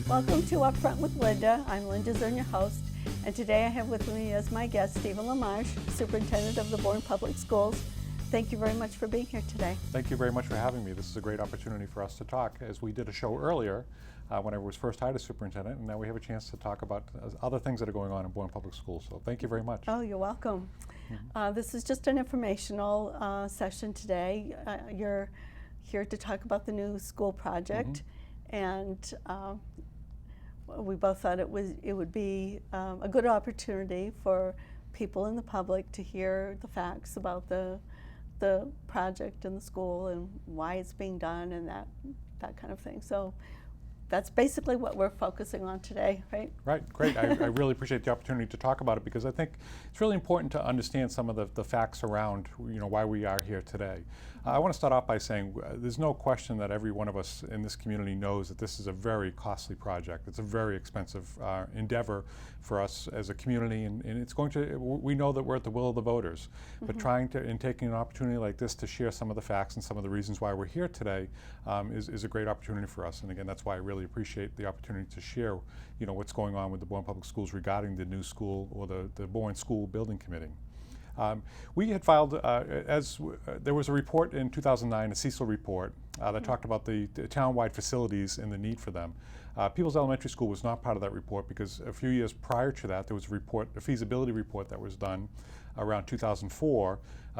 Welcome to Up Front with Linda. I'm Linda Zern, your host, and today I have with me as my guest Stephen LaMarche, Superintendent of the Bourne Public Schools. Thank you very much for being here today. Thank you very much for having me. This is a great opportunity for us to talk, as we did a show earlier when I was first hired as superintendent, and now we have a chance to talk about other things that are going on in Bourne Public Schools. So thank you very much. Oh, you're welcome. This is just an informational session today. You're here to talk about the new school project, and we both thought it would be a good opportunity for people in the public to hear the facts about the project and the school and why it's being done and that kind of thing. So that's basically what we're focusing on today, right? Right, great. I really appreciate the opportunity to talk about it, because I think it's really important to understand some of the facts around why we are here today. I want to start off by saying there's no question that every one of us in this community knows that this is a very costly project. It's a very expensive endeavor for us as a community, and it's going to, we know that we're at the will of the voters, but taking an opportunity like this to share some of the facts and some of the reasons why we're here today is a great opportunity for us. And again, that's why I really appreciate the opportunity to share what's going on with the Bourne Public Schools regarding the new school, or the Bourne School Building Committee. We had filed, there was a report in 2009, a Cecil report, that talked about the town-wide facilities and the need for them. Peebles Elementary School was not part of that report, because a few years prior to that, there was a feasibility report that was done around 2004,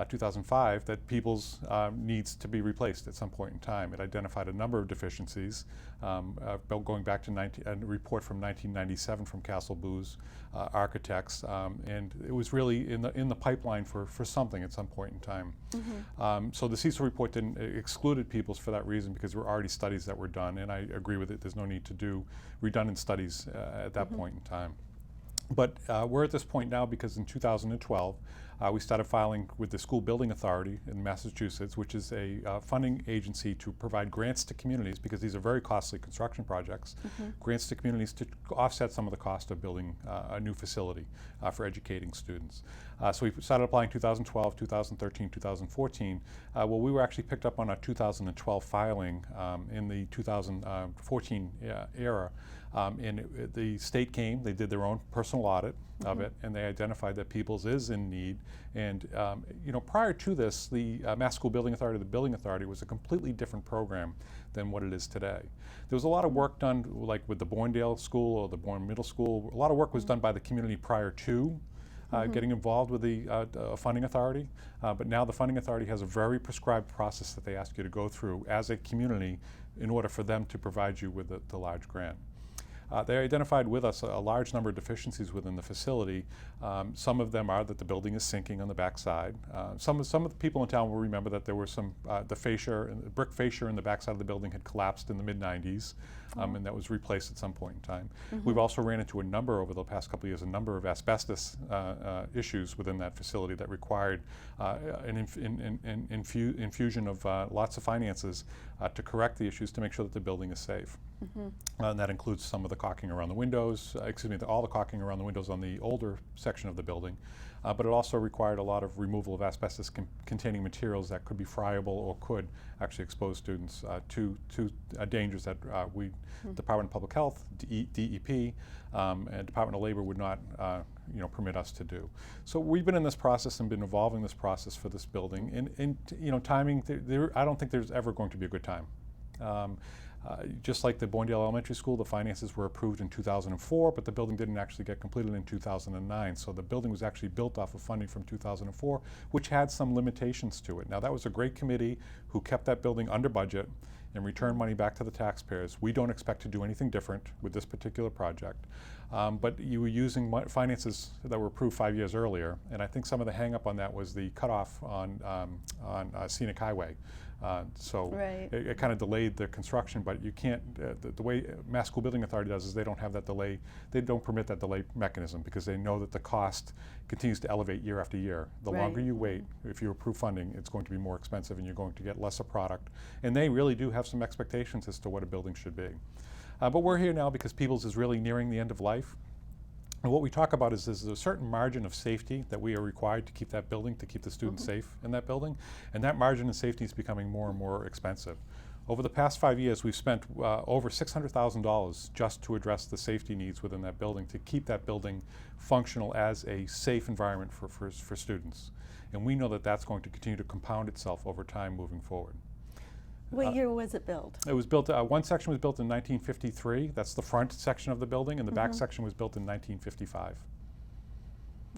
2005, that Peebles needs to be replaced at some point in time. It identified a number of deficiencies, going back to a report from 1997 from Castle Booz Architects, and it was really in the pipeline for something at some point in time. So the Cecil report excluded Peebles for that reason, because there were already studies that were done, and I agree with it. There's no need to do redundant studies at that point in time. But we're at this point now because in 2012, we started filing with the School Building Authority in Massachusetts, which is a funding agency to provide grants to communities, because these are very costly construction projects, grants to communities to offset some of the cost of building a new facility for educating students. So we started applying 2012, 2013, 2014. Well, we were actually picked up on a 2012 filing in the 2014 era. And the state came, they did their own personal audit of it, and they identified that Peebles is in need. And prior to this, the Mass School Building Authority, the Building Authority, was a completely different program than what it is today. There was a lot of work done, like with the Bournedale School or the Bourne Middle School. A lot of work was done by the community prior to getting involved with the funding authority, but now the funding authority has a very prescribed process that they ask you to go through as a community in order for them to provide you with the large grant. They identified with us a large number of deficiencies within the facility. Some of them are that the building is sinking on the backside. Some of the people in town will remember that there were some, the brick fascia in the backside of the building had collapsed in the mid-90s, and that was replaced at some point in time. We've also ran into over the past couple of years, a number of asbestos issues within that facility that required an infusion of lots of finances to correct the issues, to make sure that the building is safe. And that includes some of the caulking around the windows, all the caulking around the windows on the older section of the building. But it also required a lot of removal of asbestos-containing materials that could be friable or could actually expose students to dangers that Department of Public Health, DEP, and Department of Labor would not permit us to do. So we've been in this process and been evolving this process for this building. And timing, I don't think there's ever going to be a good time. Just like the Bournedale Elementary School, the finances were approved in 2004, but the building didn't actually get completed in 2009. So the building was actually built off of funding from 2004, which had some limitations to it. Now, that was a great committee who kept that building under budget and returned money back to the taxpayers. We don't expect to do anything different with this particular project. But you were using finances that were approved 5 years earlier, and I think some of the hang up on that was the cutoff on Scenic Highway. It kind of delayed the construction, but you can't, the way Mass School Building Authority does is they don't have that delay, they don't permit that delay mechanism, because they know that the cost continues to elevate year after year. The longer you wait, if you approve funding, it's going to be more expensive and you're going to get lesser product. And they really do have some expectations as to what a building should be. But we're here now because Peebles is really nearing the end of life. And what we talk about is there's a certain margin of safety that we are required to keep that building, to keep the students safe in that building. And that margin of safety is becoming more and more expensive. Over the past 5 years, we've spent over $600,000 just to address the safety needs within that building, to keep that building functional as a safe environment for students. And we know that that's going to continue to compound itself over time moving forward. What year was it built? It was built, one section was built in 1953. That's the front section of the building, and the back section was built in 1955.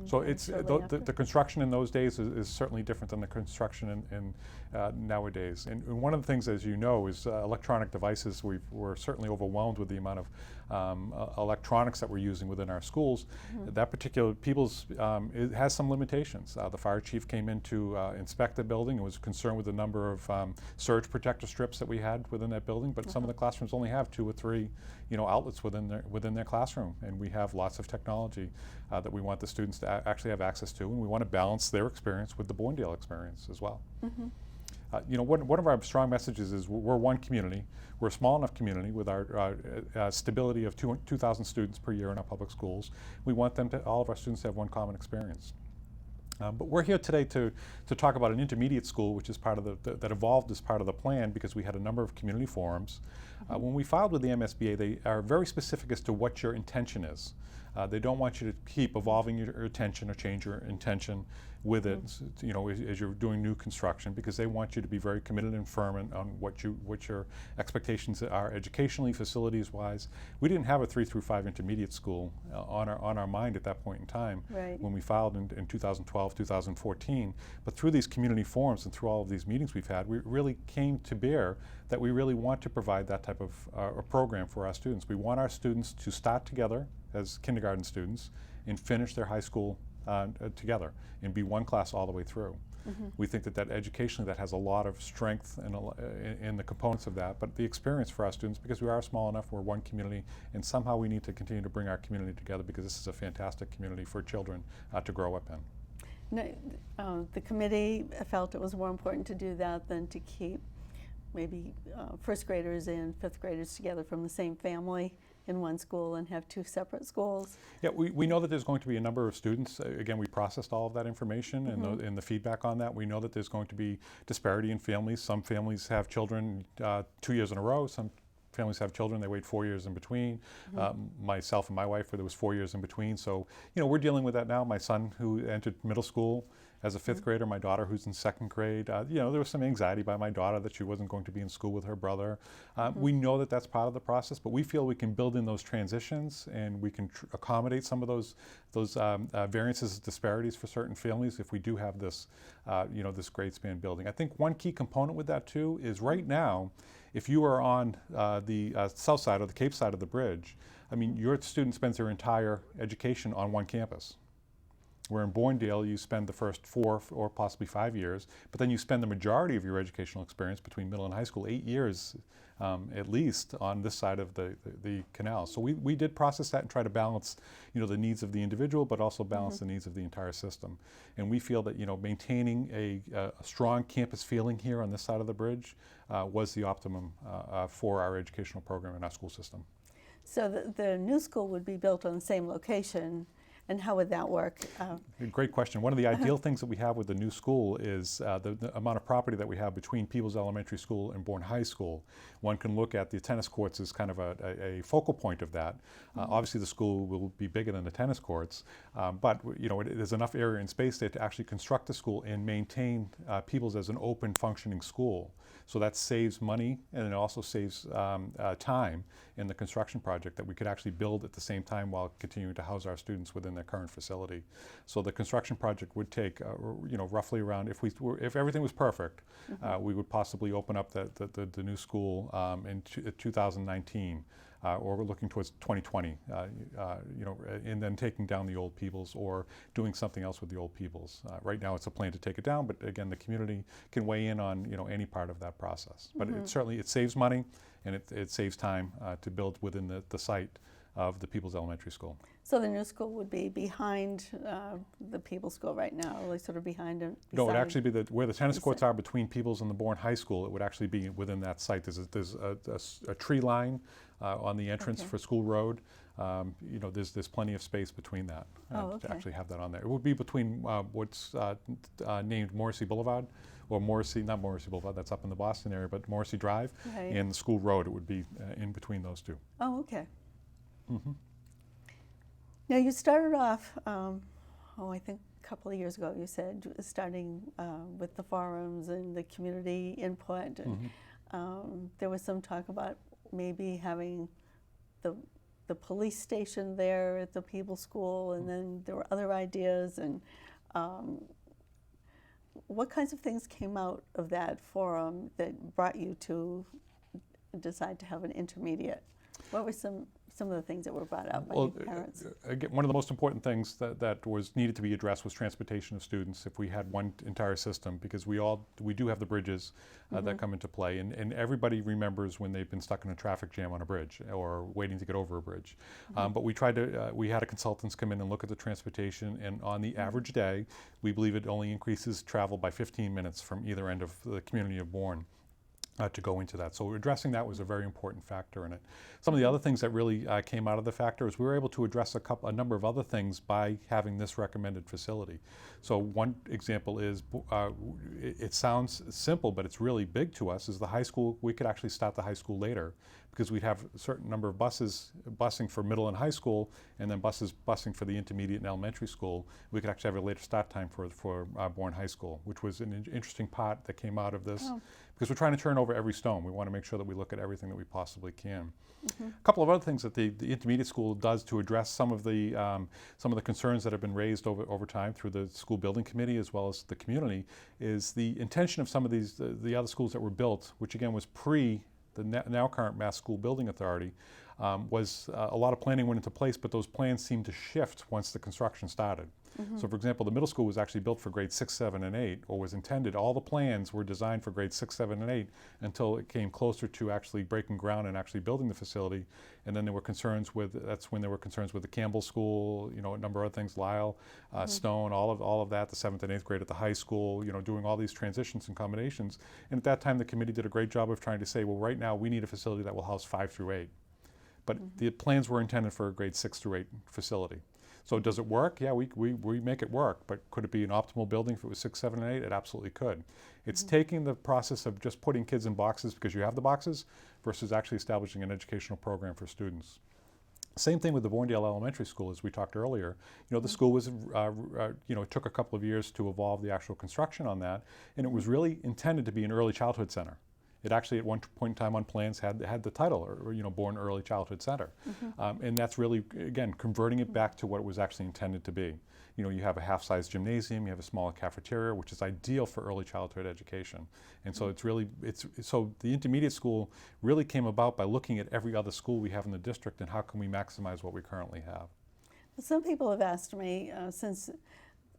So it's the construction in those days is certainly different than the construction in nowadays. And one of the things, as you know, is electronic devices. We're certainly overwhelmed with the amount of electronics that we're using within our schools. That particular Peebles it has some limitations. The fire chief came in to inspect the building and was concerned with the number of surge protector strips that we had within that building. But some of the classrooms only have 2 or 3, outlets within their classroom, and we have lots of technology that we want the students to actually have access to, and we want to balance their experience with the Bourne experience as well. One of our strong messages is we're one community. We're a small enough community with our stability of 2,000 students per year in our public schools. We want all of our students to have one common experience. But we're here today to talk about an intermediate school, which is part of that evolved as part of the plan, because we had a number of community forums. When we filed with the MSBA, they are very specific as to what your intention is. They don't want you to keep evolving your intention or change your intention with it, as you're doing new construction, because they want you to be very committed and firm on what your expectations are educationally, facilities-wise. We didn't have a 3 through 5 intermediate school on our mind at that point in time when we filed in 2012, 2014. But through these community forums and through all of these meetings we've had, we really came to bear that we really want to provide that type of a program for our students. We want our students to start together as kindergarten students and finish their high school together and be one class all the way through. We think that educationally that has a lot of strength in the components of that, but the experience for our students, because we are small enough, we're one community, and somehow we need to continue to bring our community together, because this is a fantastic community for children to grow up in. No, the committee felt it was more important to do that than to keep maybe first graders and fifth graders together from the same family in one school and have 2 separate schools. Yeah, we know that there's going to be a number of students. Again, we processed all of that information and the feedback on that. We know that there's going to be disparity in families. Some families have children 2 years in a row. Some families have children, they wait 4 years in between. Myself and my wife, where there was 4 years in between. So, we're dealing with that now. My son, who entered middle school as a 5th grader, my daughter, who's in 2nd grade, there was some anxiety by my daughter that she wasn't going to be in school with her brother. We know that that's part of the process, but we feel we can build in those transitions, and we can accommodate some of those variances, disparities for certain families if we do have this, this grade span building. I think one key component with that too is right now, if you are on the south side or the Cape side of the bridge, your student spends their entire education on one campus. Where in Bournedale, you spend the first 4 or possibly 5 years, but then you spend the majority of your educational experience between middle and high school, 8 years at least, on this side of the canal. So we did process that and try to balance, the needs of the individual, but also balance the needs of the entire system. And we feel that, maintaining a strong campus feeling here on this side of the bridge was the optimum for our educational program in our school system. So the new school would be built on the same location. And how would that work? Great question. One of the ideal things that we have with the new school is the amount of property that we have between Peebles Elementary School and Bourne High School. One can look at the tennis courts as kind of a focal point of that. Obviously, the school will be bigger than the tennis courts, but there's enough area and space there to actually construct the school and maintain Peebles as an open, functioning school. So that saves money, and it also saves time in the construction project that we could actually build at the same time while continuing to house our students within their current facility. So the construction project would take, roughly around, if everything was perfect, we would possibly open up the new school in 2019. Or we're looking towards 2020, and then taking down the old Peebles or doing something else with the old Peebles. Right now it's a plan to take it down, but again, the community can weigh in on any part of that process. But it saves money, and it saves time to build within the site of the Peebles Elementary School. So the new school would be behind the Peebles School right now, like sort of behind it? No, it would actually be where the tennis courts are between Peebles and the Bourne High School. It would actually be within that site. There's a tree line on the entrance for School Road. There's plenty of space between that to actually have that on there. It would be between what's named Morrissey Boulevard, or not Morrissey Boulevard, that's up in the Boston area, but Morrissey Drive and the School Road. It would be in between those two. Oh, okay. Now you started off, I think a couple of years ago, you said, starting with the forums and the community input. And, there was some talk about maybe having the police station there at the Peebles School, and then there were other ideas. And what kinds of things came out of that forum that brought you to decide to have an intermediate? What were some of the things that were brought up by your parents? Again, one of the most important things that was needed to be addressed was transportation of students if we had one entire system, because we do have the bridges that come into play, and everybody remembers when they've been stuck in a traffic jam on a bridge or waiting to get over a bridge. But we had a consultants come in and look at the transportation, and on the average day, we believe it only increases travel by 15 minutes from either end of the community of Bourne. To go into that. So addressing that was a very important factor in it. Some of the other things that really came out of the factor is we were able to address a number of other things by having this recommended facility. So one example is, it sounds simple, but it's really big to us, is the high school. We could actually start the high school later because we'd have a certain number of buses busing for middle and high school, and then buses busing for the intermediate and elementary school. We could actually have a later start time for Bourne High School, which was an interesting part that came out of this. Because we're trying to turn over every stone. We want to make sure that we look at everything that we possibly can. A couple of other things that the intermediate school does to address some of the concerns that have been raised over time through the school building committee as well as the community is the intention of some of these the other schools that were built, which again was pre the now current Mass School Building Authority. Was a lot of planning went into place, but those plans seemed to shift once the construction started. So for example, the middle school was actually built for grades 6, 7, and 8, or was intended, all the plans were designed for grades 6, 7, and 8 until it came closer to actually breaking ground and actually building the facility. And then there were concerns that's when there were concerns with the Campbell School, a number of other things, Lyle, Stone, all of that, the 7th and 8th grade at the high school, doing all these transitions and combinations. And at that time, the committee did a great job of trying to say, well, right now we need a facility that will house 5 through 8. But the plans were intended for a grade 6 through 8 facility. So does it work? Yeah, we make it work, but could it be an optimal building if it was 6, 7, and 8? It absolutely could. It's taking the process of just putting kids in boxes because you have the boxes versus actually establishing an educational program for students. Same thing with the Bournedale Elementary School, as we talked earlier. The school was, it took a couple of years to evolve the actual construction on that, and it was really intended to be an early childhood center. It actually, at one point in time on plans, had the title, Bourne Early Childhood Center. And that's really, again, converting it back to what it was actually intended to be. You have a half-size gymnasium, you have a smaller cafeteria, which is ideal for early childhood education. And so so the intermediate school really came about by looking at every other school we have in the district and how can we maximize what we currently have. Some people have asked me, since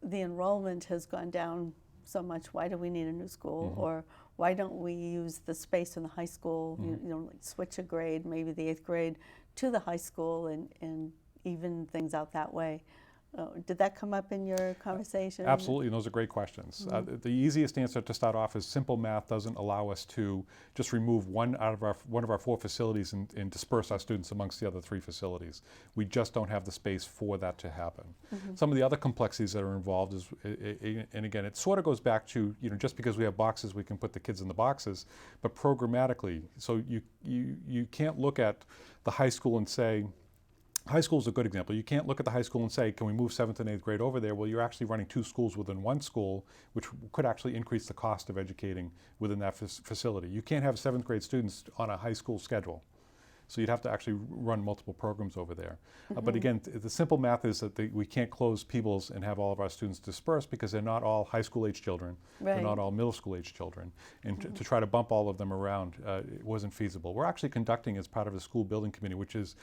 the enrollment has gone down so much, why do we need a new school? Or why don't we use the space in the high school, like switch a grade, maybe the 8th grade, to the high school and even things out that way? Did that come up in your conversation? Absolutely, and those are great questions. The easiest answer to start off is simple math doesn't allow us to just remove one of our 4 facilities and disperse our students amongst the other 3 facilities. We just don't have the space for that to happen. Some of the other complexities that are involved is, and again, it sort of goes back to, just because we have boxes, we can put the kids in the boxes, but programmatically. So you can't look at the high school and say, high school is a good example. You can't look at the high school and say, can we move 7th and 8th grade over there? Well, you're actually running 2 schools within one school, which could actually increase the cost of educating within that facility. You can't have 7th grade students on a high school schedule. So you'd have to actually run multiple programs over there. But again, the simple math is that we can't close Peebles and have all of our students dispersed because they're not all high school age children. They're not all middle school age children. And to try to bump all of them around, it wasn't feasible. We're actually conducting, as part of the school building committee, which is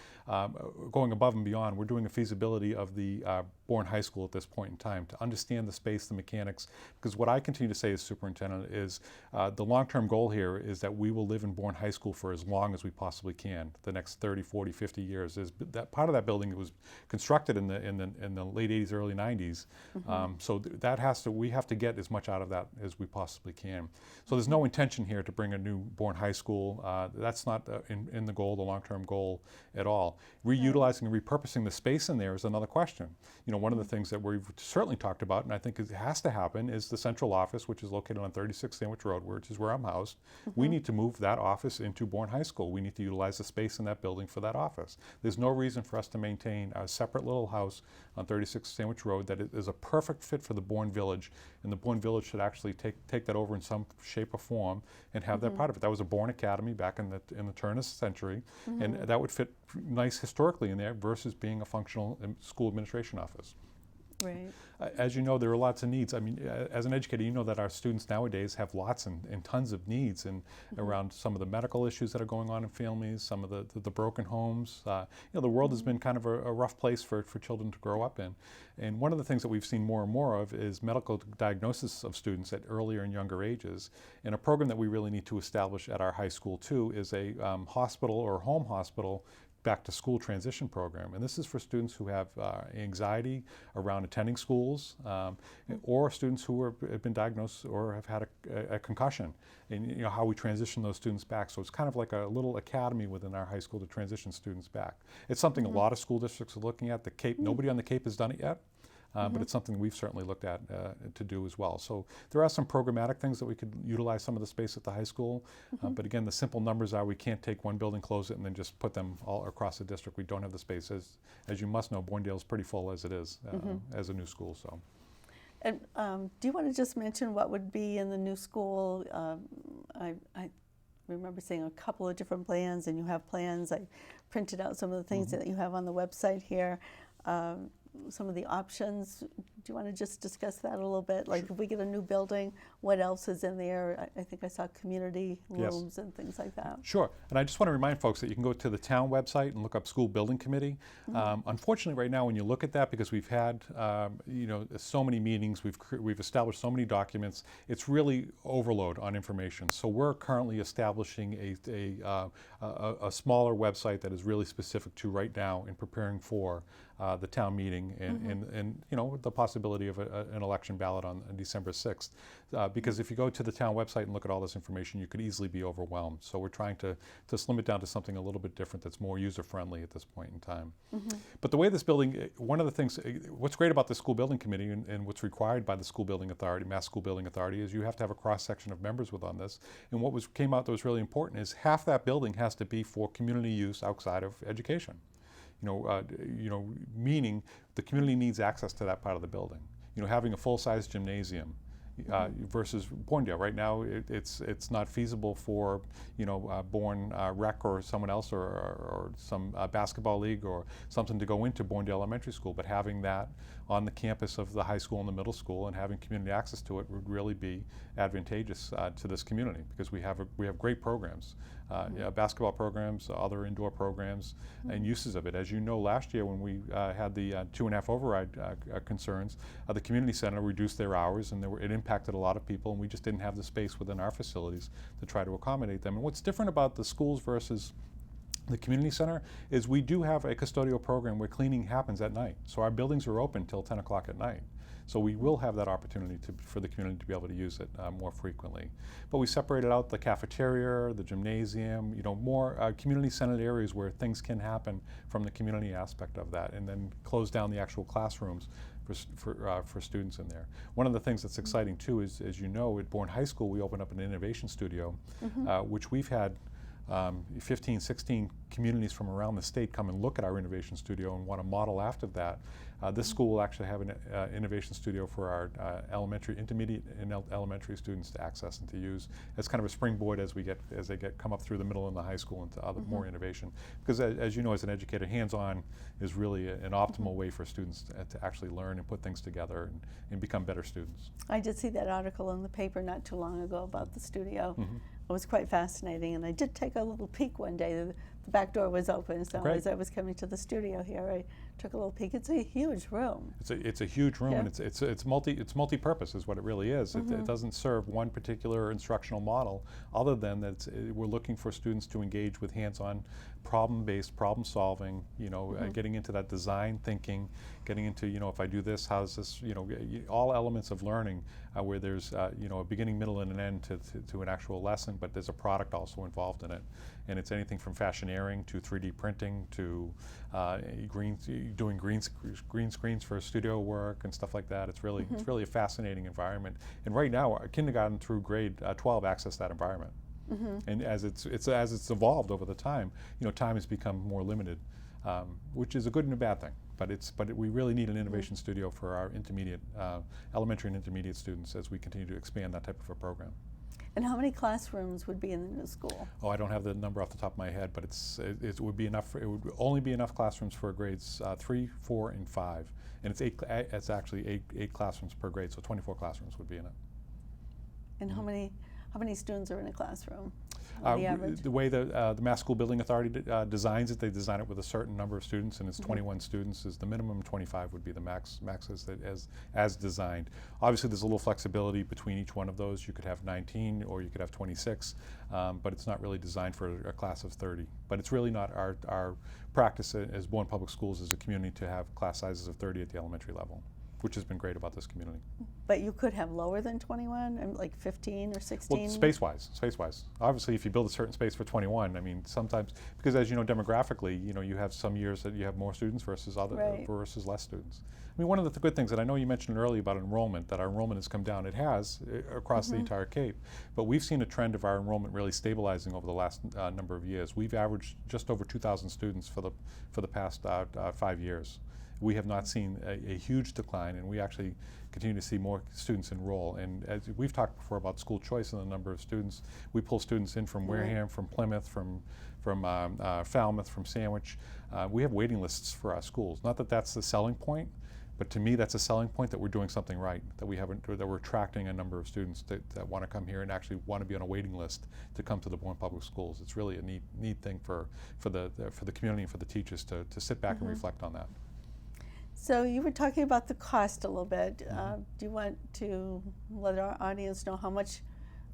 going above and beyond, we're doing a feasibility of the Bourne High School at this point in time, to understand the space, the mechanics, because what I continue to say as superintendent is the long-term goal here is that we will live in Bourne High School for as long as we possibly can, the next 30, 40, 50 years. Is that part of that building was constructed in the late 80s, early 90s, so we have to get as much out of that as we possibly can. So there's no intention here to bring a new Bourne High School. That's not in the goal, the long-term goal at all. Reutilizing and repurposing the space in there is another question. You know, one of the things that we've certainly talked about, and I think it has to happen, is the central office, which is located on 36 Sandwich Road, which is where I'm housed. We need to move that office into Bourne High School. We need to utilize the space in that building for that office. There's no reason for us to maintain a separate little house on 36 Sandwich Road that is a perfect fit for the Bourne Village, and the Bourne Village should actually take that over in some shape or form and have that part of it. That was a Bourne Academy back in the turn of the century, and that would fit nice historically in there versus being a functional school administration office. Right. As you know, there are lots of needs. I mean, as an educator, you know that our students nowadays have lots and tons of needs around some of the medical issues that are going on in families, some of the broken homes. You know, the world has been kind of a rough place for children to grow up in. And one of the things that we've seen more and more of is medical diagnosis of students at earlier and younger ages. And a program that we really need to establish at our high school too is a hospital or home hospital back to school transition program. And this is for students who have anxiety around attending schools, or students who have been diagnosed or have had a concussion, and you know how we transition those students back. So it's kind of like a little academy within our high school to transition students back. It's something a lot of school districts are looking at. The Cape, nobody on the Cape has done it yet. But it's something we've certainly looked at to do as well. So there are some programmatic things that we could utilize some of the space at the high school. But again, the simple numbers are we can't take one building, close it, and then just put them all across the district. We don't have the space. As you must know, Bournedale is pretty full as it is as a new school. So. And do you want to just mention what would be in the new school? I remember seeing a couple of different plans, and you have plans. I printed out some of the things that you have on the website here. Some of the options. Do you want to just discuss that a little bit? Like, if we get a new building, what else is in there? I think I saw community rooms and things like that. Sure. And I just want to remind folks that you can go to the town website and look up School Building Committee. Unfortunately, right now, when you look at that, because we've had you know, so many meetings, we've established so many documents, it's really overload on information. So we're currently establishing a smaller website that is really specific to right now in preparing for the town meeting and you know, the possibility of an election ballot on December 6th. Because if you go to the town website and look at all this information, you could easily be overwhelmed. So we're trying to slim it down to something a little bit different that's more user-friendly at this point in time. But the way this building, one of the things, what's great about the School Building Committee and what's required by the School Building Authority, Mass School Building Authority, is you have to have a cross-section of members on this. And what came out that was really important is half that building has to be for community use outside of education. You know, meaning the community needs access to that part of the building. You know, having a full-size gymnasium versus Bournedale. Right now, it's not feasible for, you know, Bourne Rec or someone else or some basketball league or something to go into Bournedale Elementary School. But having that on the campus of the high school and the middle school and having community access to it would really be advantageous to this community, because we have great programs, basketball programs, other indoor programs, and uses of it. As you know, last year when we had the 2.5 override concerns, the community center reduced their hours, and it impacted a lot of people, and we just didn't have the space within our facilities to try to accommodate them. And what's different about the schools versus the community center is we do have a custodial program where cleaning happens at night. So our buildings are open till 10 o'clock at night. So we will have that opportunity for the community to be able to use it more frequently. But we separated out the cafeteria, the gymnasium, you know, more community-centered areas where things can happen from the community aspect of that, and then close down the actual classrooms for students in there. One of the things that's exciting too is, as you know, at Bourne High School we opened up an innovation studio, which we've had 15, 16 communities from around the state come and look at our innovation studio and want to model after that. This school will actually have an innovation studio for our intermediate and elementary students to access and to use as kind of a springboard as they come up through the middle and the high school into other more innovation. Because as you know, as an educator, hands-on is really an optimal way for students to actually learn and put things together and become better students. I did see that article in the paper not too long ago about the studio. It was quite fascinating, and I did take a little peek one day. the back door was open, so Great. as I was coming to the studio here, I took a little peek. It's a huge room. It's a huge room, Yeah. and it's multi-purpose is what it really is. It doesn't serve one particular instructional model, other than that we're looking for students to engage with hands-on, problem-based problem solving. Getting into that design thinking, getting into if I do this, how's this? All elements of learning where there's a beginning, middle, and an end to an actual lesson, but there's a product also involved in it, and it's anything from fashioneering to 3D printing to doing green screens for studio work and stuff like that. It's really a fascinating environment. And right now, kindergarten through grade 12 access that environment. And as it's evolved over the time, time has become more limited, which is a good and a bad thing. But we really need an innovation studio for our intermediate, elementary and intermediate students as we continue to expand that type of a program. And how many classrooms would be in the new school? Oh, I don't have the number off the top of my head, but it would be enough. It would only be enough classrooms for grades 3, 4, and 5, and it's actually eight classrooms per grade, so 24 classrooms would be in it. And how many students are in a classroom on the average? The way the Mass School Building Authority designs it, they design it with a certain number of students, and it's 21 students is the minimum. 25 would be the max as designed. Obviously, there's a little flexibility between each one of those. You could have 19 or you could have 26, but it's not really designed for a class of 30. But it's really not our practice as Bourne Public Schools as a community to have class sizes of 30 at the elementary level, which has been great about this community. But you could have lower than 21, and like 15 or 16? Well, space-wise. Obviously, if you build a certain space for 21, I mean, sometimes, because as you know, demographically, you have some years that you have more students versus versus less students. I mean, one of the good things, and I know you mentioned earlier about enrollment, that our enrollment has come down. It has across the entire Cape, but we've seen a trend of our enrollment really stabilizing over the last number of years. We've averaged just over 2,000 students for the past 5 years. We have not seen a huge decline, and we actually continue to see more students enroll. And as we've talked before about school choice and the number of students, we pull students in from Wareham, from Plymouth, from Falmouth, from Sandwich. We have waiting lists for our schools. Not that that's the selling point, but to me that's a selling point that we're doing something right, that we're attracting a number of students that want to come here and actually want to be on a waiting list to come to the Bourne Public Schools. It's really a neat thing for the community and for the teachers to sit back and reflect on that. So you were talking about the cost a little bit. Do you want to let our audience know how much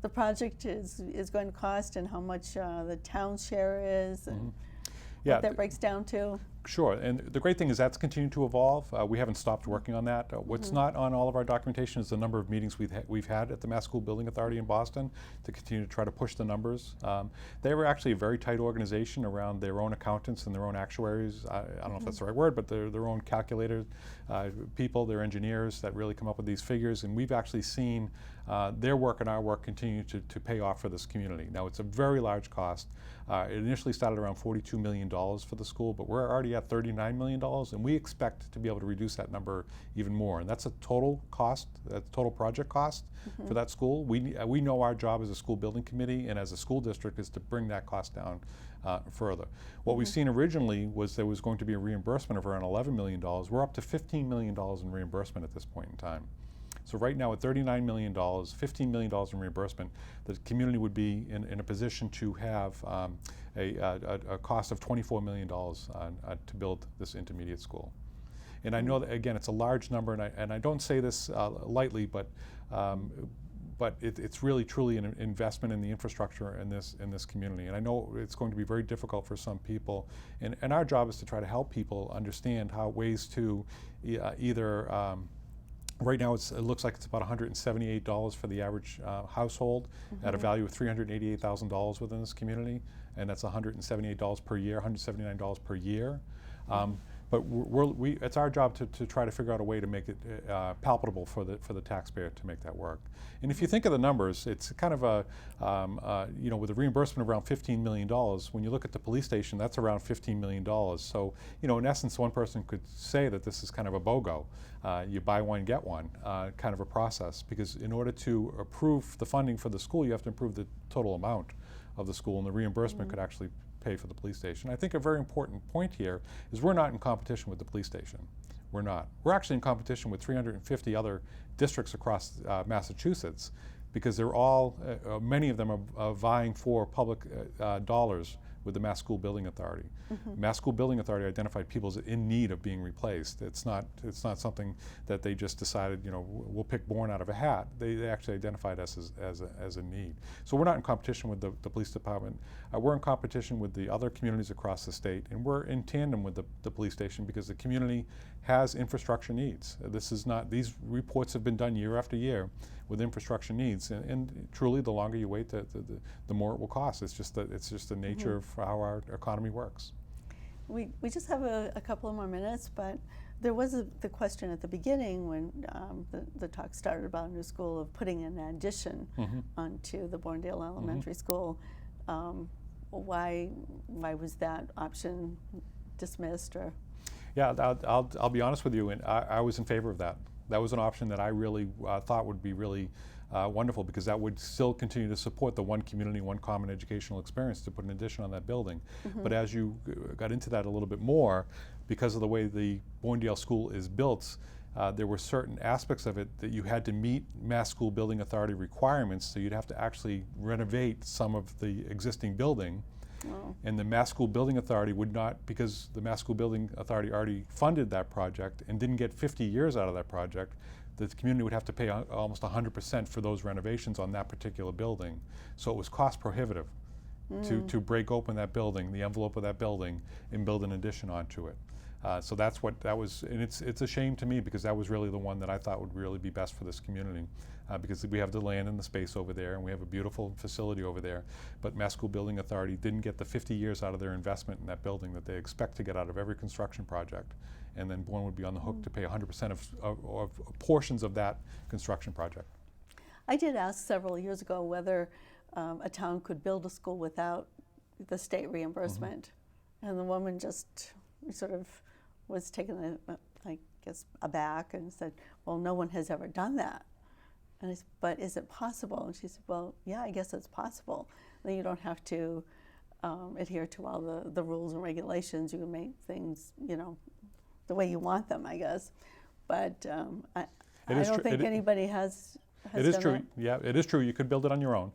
the project is going to cost and how much the town share is and what that breaks down to? Sure, and the great thing is that's continued to evolve. We haven't stopped working on that. What's not on all of our documentation is the number of meetings we've had at the Mass School Building Authority in Boston to continue to try to push the numbers. They were actually a very tight organization around their own accountants and their own actuaries. I don't know if that's the right word, but their own calculator people, their engineers that really come up with these figures, and we've actually seen their work and our work continue to pay off for this community. Now, it's a very large cost. It initially started around $42 million for the school, but we're already at $39 million, and we expect to be able to reduce that number even more. And that's a total cost, that's total project cost for that school. We know our job as a school building committee and as a school district is to bring that cost down further. What we've seen originally was there was going to be a reimbursement of around $11 million. We're up to $15 million in reimbursement at this point in time. So right now at $39 million, $15 million in reimbursement, the community would be in a position to have a cost of $24 million to build this intermediate school. And I know that, again, it's a large number, and I don't say this lightly, but it's really truly an investment in the infrastructure in this community. And I know it's going to be very difficult for some people, and our job is to try to help people understand how ways to either right now, it looks like it's about $178 for the average household at a value of $388,000 within this community, and that's $178 per year, $179 per year. But it's our job to try to figure out a way to make it palpable for the taxpayer to make that work. And if you think of the numbers, it's kind of with a reimbursement of around $15 million, when you look at the police station, that's around $15 million. So, in essence, one person could say that this is kind of a BOGO. You buy one, get one kind of a process, because in order to approve the funding for the school, you have to approve the total amount of the school, and the reimbursement could actually pay for the police station. I think a very important point here is we're not in competition with the police station. We're not. We're actually in competition with 350 other districts across Massachusetts, because they're all, many of them are vying for public dollars with the Mass School Building Authority. Mass School Building Authority identified Peebles in need of being replaced. It's not something that they just decided, we'll pick Bourne out of a hat. They actually identified us as a need. So we're not in competition with the police department. We're in competition with the other communities across the state, and we're in tandem with the police station because the community has infrastructure needs. These reports have been done year after year with infrastructure needs, and truly, the longer you wait, the more it will cost. It's just the nature of how our economy works. We just have a couple of more minutes, but there was the question at the beginning when the talk started about a new school of putting an addition onto the Bournedale Elementary School. Why was that option dismissed? Or yeah, I'll be honest with you, and I was in favor of that. That was an option that I really thought would be really wonderful, because that would still continue to support the one community, one common educational experience, to put an addition on that building. But as you got into that a little bit more, because of the way the Bournedale School is built, there were certain aspects of it that you had to meet Mass School Building Authority requirements, so you'd have to actually renovate some of the existing building. Oh. And the Mass School Building Authority would not, because the Mass School Building Authority already funded that project and didn't get 50 years out of that project, the community would have to pay almost 100% for those renovations on that particular building. So it was cost prohibitive to break open that building, the envelope of that building, and build an addition onto it. So that's what that was, and it's a shame to me, because that was really the one that I thought would really be best for this community, because we have the land and the space over there, and we have a beautiful facility over there. But Mass School Building Authority didn't get the 50 years out of their investment in that building that they expect to get out of every construction project, and then Bourne would be on the hook to pay 100% of portions of that construction project. I did ask several years ago whether a town could build a school without the state reimbursement, and the woman just sort of was taken, I guess, aback and said, well, no one has ever done that. And I said, but is it possible? And she said, well, yeah, I guess it's possible. Then you don't have to adhere to all the rules and regulations. You can make things, the way you want them, I guess. But I don't think anybody has It is done true. that. Yeah, it is true. You could build it on your own.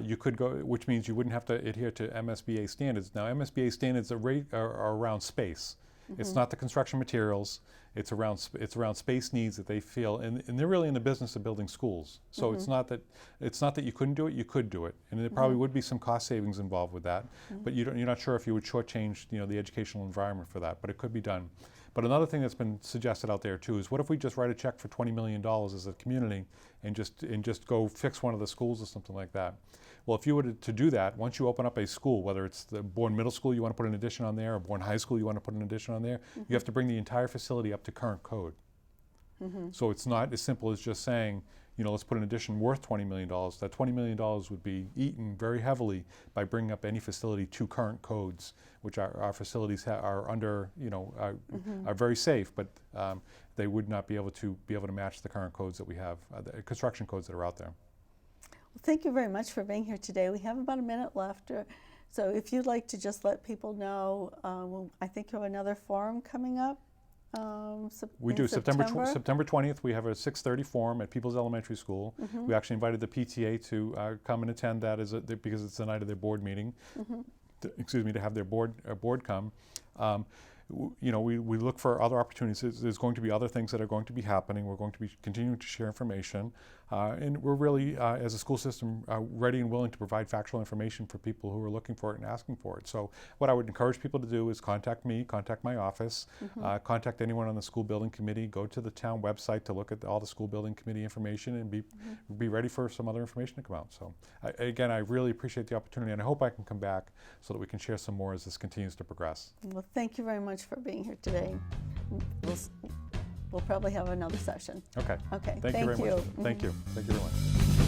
You could go, which means you wouldn't have to adhere to MSBA standards. Now, MSBA standards are around space. It's not the construction materials. It's around space needs that they feel, and they're really in the business of building schools. So it's not that you couldn't do it. You could do it, and there probably would be some cost savings involved with that. But you're not sure if you would shortchange the educational environment for that. But it could be done. But another thing that's been suggested out there too is, what if we just write a check for $20 million as a community and just go fix one of the schools or something like that? Well, if you were to do that, once you open up a school, whether it's the Bourne Middle School you want to put an addition on there, or Bourne High School you want to put an addition on there, you have to bring the entire facility up to current code. So it's not as simple as just saying, let's put an addition worth $20 million. That $20 million would be eaten very heavily by bringing up any facility to current codes, which our facilities are under, are very safe, but they would not be able to match the current codes that we have, the construction codes that are out there. Well, thank you very much for being here today. We have about a minute left. So if you'd like to just let people know, I think you have another forum coming up. We do. September 20th, we have a 6:30 forum at Peebles Elementary School. We actually invited the PTA to come and attend that because it's the night of their board meeting. To have their board come. We look for other opportunities. There's going to be other things that are going to be happening. We're going to be continuing to share information. And we're really, as a school system, ready and willing to provide factual information for people who are looking for it and asking for it. So what I would encourage people to do is contact me, contact my office, contact anyone on the school building committee, go to the town website to look at all the school building committee information, and be ready for some other information to come out. So again, I really appreciate the opportunity, and I hope I can come back so that we can share some more as this continues to progress. Well, thank you very much for being here today. We'll probably have another session. Okay. Okay. Thank you very much. Thank you. Thank you very much.